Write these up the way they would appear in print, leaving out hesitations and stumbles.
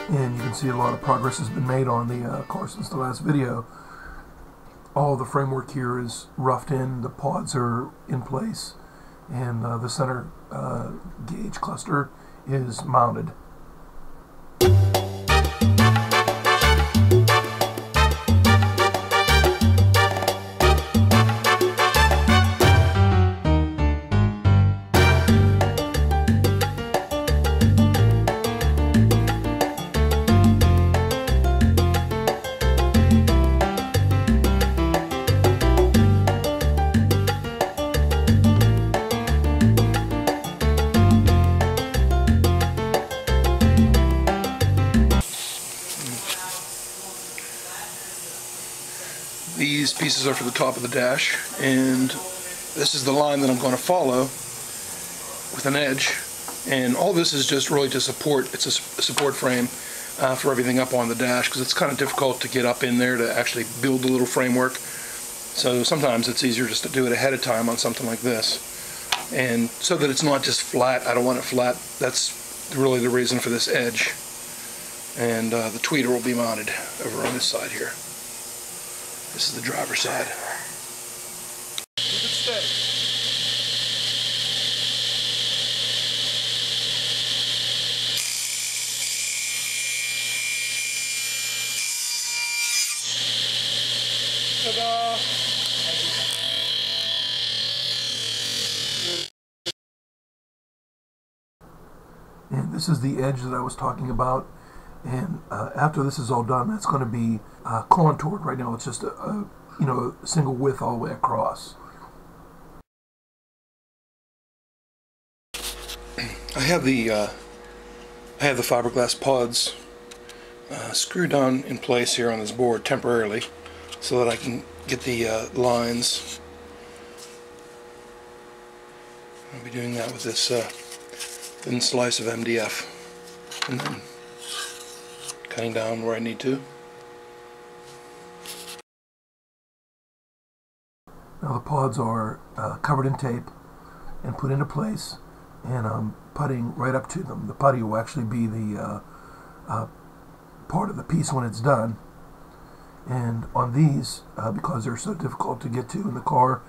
And you can see a lot of progress has been made on the car since the last video. All the framework here is roughed in, the pods are in place, and the center gauge cluster is mounted. These pieces are for the top of the dash, and this is the line that I'm going to follow with an edge, and all this is just really to support. It's a support frame for everything up on the dash, because it's kind of difficult to get up in there to actually build the little framework. So sometimes it's easier just to do it ahead of time on something like this, and so that it's not just flat. I don't want it flat. That's really the reason for this edge. And the tweeter will be mounted over on this side here. This is the driver's side. Keep it steady. Ta-da! And this is the edge that I was talking about. And after this is all done, that's going to be contoured. Right now it's just a single width all the way across. I have the fiberglass pods screwed down in place here on this board temporarily, so that I can get the lines. I'll be doing that with this thin slice of MDF, and then cutting down where I need to. Now the pods are covered in tape and put into place, and I'm putting right up to them. The putty will actually be the part of the piece when it's done. And on these, because they're so difficult to get to in the car,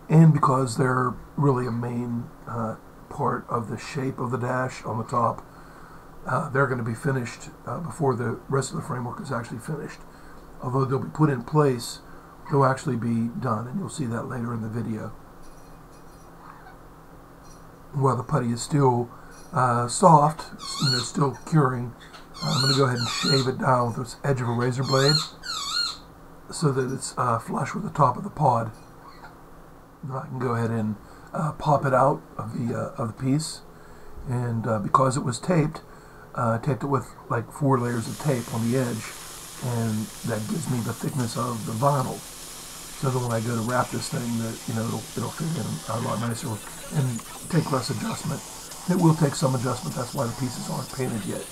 and because they're really a main part of the shape of the dash on the top, they're going to be finished before the rest of the framework is actually finished. Although they'll be put in place, they'll actually be done, and you'll see that later in the video. While the putty is still soft, still curing, I'm going to go ahead and shave it down with this edge of a razor blade so that it's flush with the top of the pod. Now I can go ahead and pop it out of the piece, and because it was taped it with like 4 layers of tape on the edge, and that gives me the thickness of the vinyl, so that when I go to wrap this thing, it'll fit in a lot nicer and take less adjustment. It will take some adjustment. That's why the pieces aren't painted yet.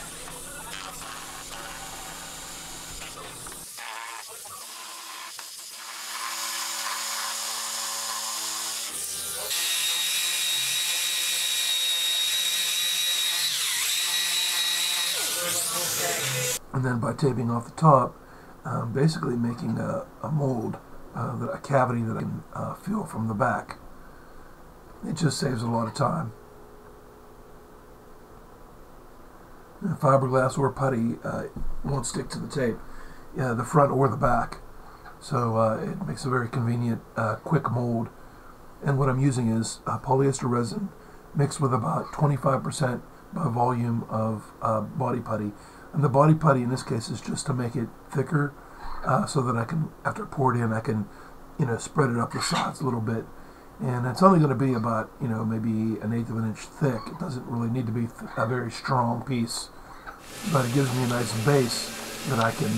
And then by taping off the top, basically making a mold, a cavity that I can fill from the back. It just saves a lot of time. And fiberglass or putty won't stick to the tape, the front or the back. So it makes a very convenient, quick mold. And what I'm using is polyester resin mixed with about 25% by volume of body putty. And the body putty in this case is just to make it thicker, so that I can, after I pour it in, I can, spread it up the sides a little bit. And it's only going to be about, maybe 1/8 of an inch thick. It doesn't really need to be a very strong piece, but it gives me a nice base that I can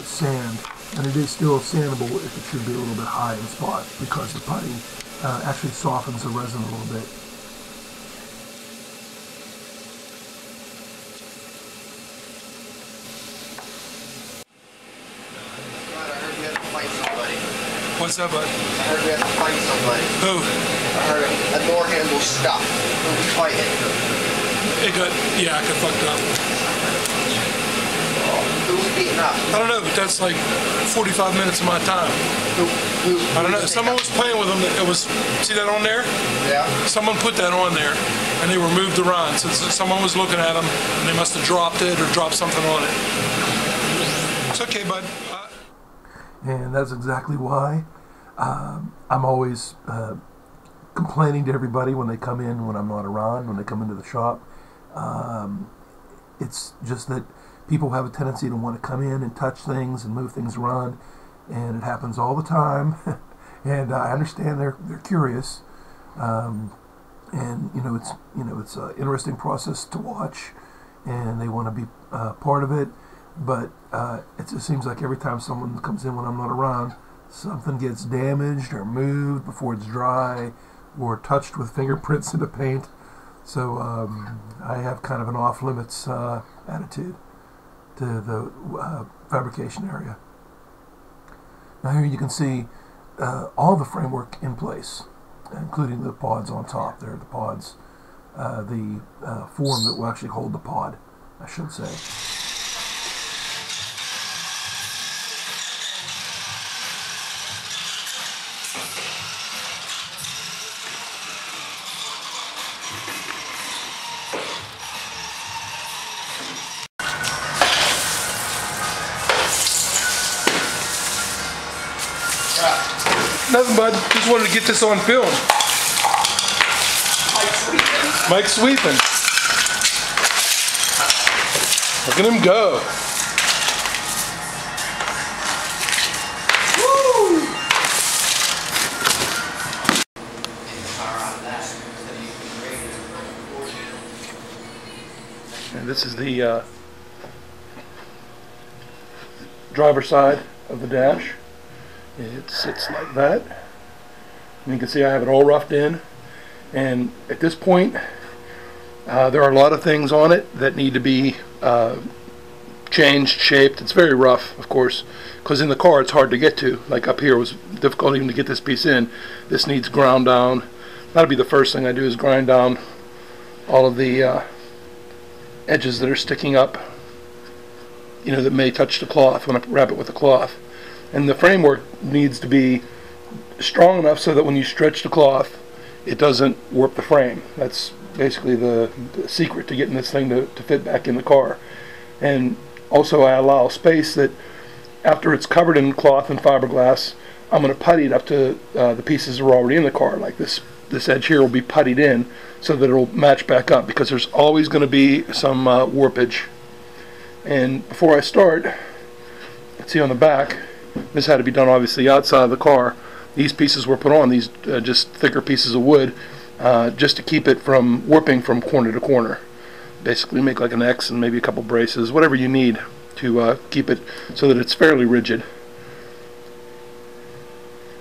sand. And it is still sandable if it should be a little bit high in spot, because the putty actually softens the resin a little bit. fight somebody. What's up, bud? I heard we have to fight somebody. Who? I heard a door handle stuck. Who we fighting? It got, yeah, I got fucked up. Who we beating up? I don't know, but that's like 45 minutes of my time. Who I don't know. Someone was playing with them. It was, see that on there? Yeah. Someone put that on there, and they were moved around. So someone was looking at them, and they must have dropped it or dropped something on it. It's okay, bud. And that's exactly why I'm always complaining to everybody when they come in, when I'm not around, when they come into the shop. It's just that people have a tendency to want to come in and touch things and move things around, and it happens all the time. And I understand they're curious, and it's an interesting process to watch, and they want to be part of it. But it just seems like every time someone comes in when I'm not around, something gets damaged or moved before it's dry, or touched with fingerprints in the paint. So I have kind of an off-limits attitude to the fabrication area. Now here you can see all the framework in place, including the pods on top. There are the pods, the form that will actually hold the pod, I should say. Nothing, bud. Just wanted to get this on film. Mike sweeping. Look at him go. Woo! And this is the driver's side of the dash. It sits like that. And you can see I have it all roughed in. And at this point, there are a lot of things on it that need to be changed, shaped. It's very rough, of course, because in the car it's hard to get to. Like up here, it was difficult even to get this piece in. This needs ground down. That'll be the first thing I do, is grind down all of the edges that are sticking up, that may touch the cloth when I wrap it with the cloth. And the framework needs to be strong enough so that when you stretch the cloth, it doesn't warp the frame. That's basically the secret to getting this thing to fit back in the car. And also I allow space that after it's covered in cloth and fiberglass, I'm going to putty it up to the pieces that are already in the car. Like this edge here will be puttied in so that it'll match back up, because there's always going to be some warpage. And before I start, let's see on the back, this had to be done obviously outside of the car. These pieces were put on, these just thicker pieces of wood, just to keep it from warping from corner to corner. Basically make like an X and maybe a couple braces, whatever you need to keep it so that it's fairly rigid.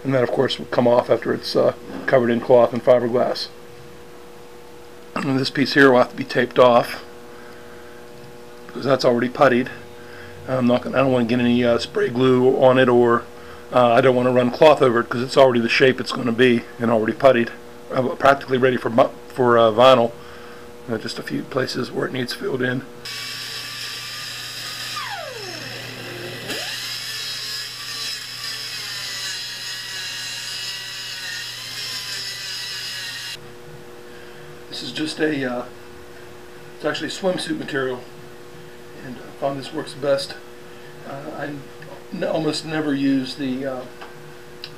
And that of course will come off after it's covered in cloth and fiberglass. And this piece here will have to be taped off, because that's already puttied. I don't want to get any spray glue on it, or I don't want to run cloth over it, because it's already the shape it's going to be and already puttied, practically ready for vinyl. Just a few places where it needs filled in. This is just it's actually swimsuit material, and I found this works best. I almost never use the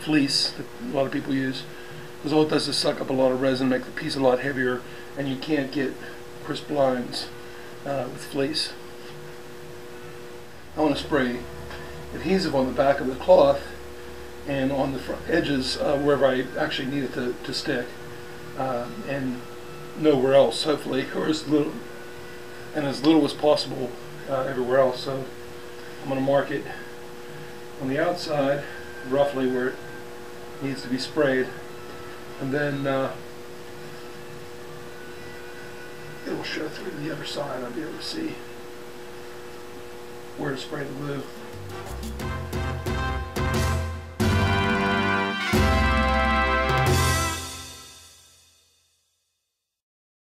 fleece that a lot of people use, because all it does is suck up a lot of resin, make the piece a lot heavier, and you can't get crisp lines with fleece. I want to spray adhesive on the back of the cloth and on the front edges wherever I actually need it to stick, and nowhere else, hopefully, or as little as possible everywhere else. So I'm going to mark it on the outside roughly where it needs to be sprayed, and then it will show through to the other side. I'll be able to see where to spray the glue.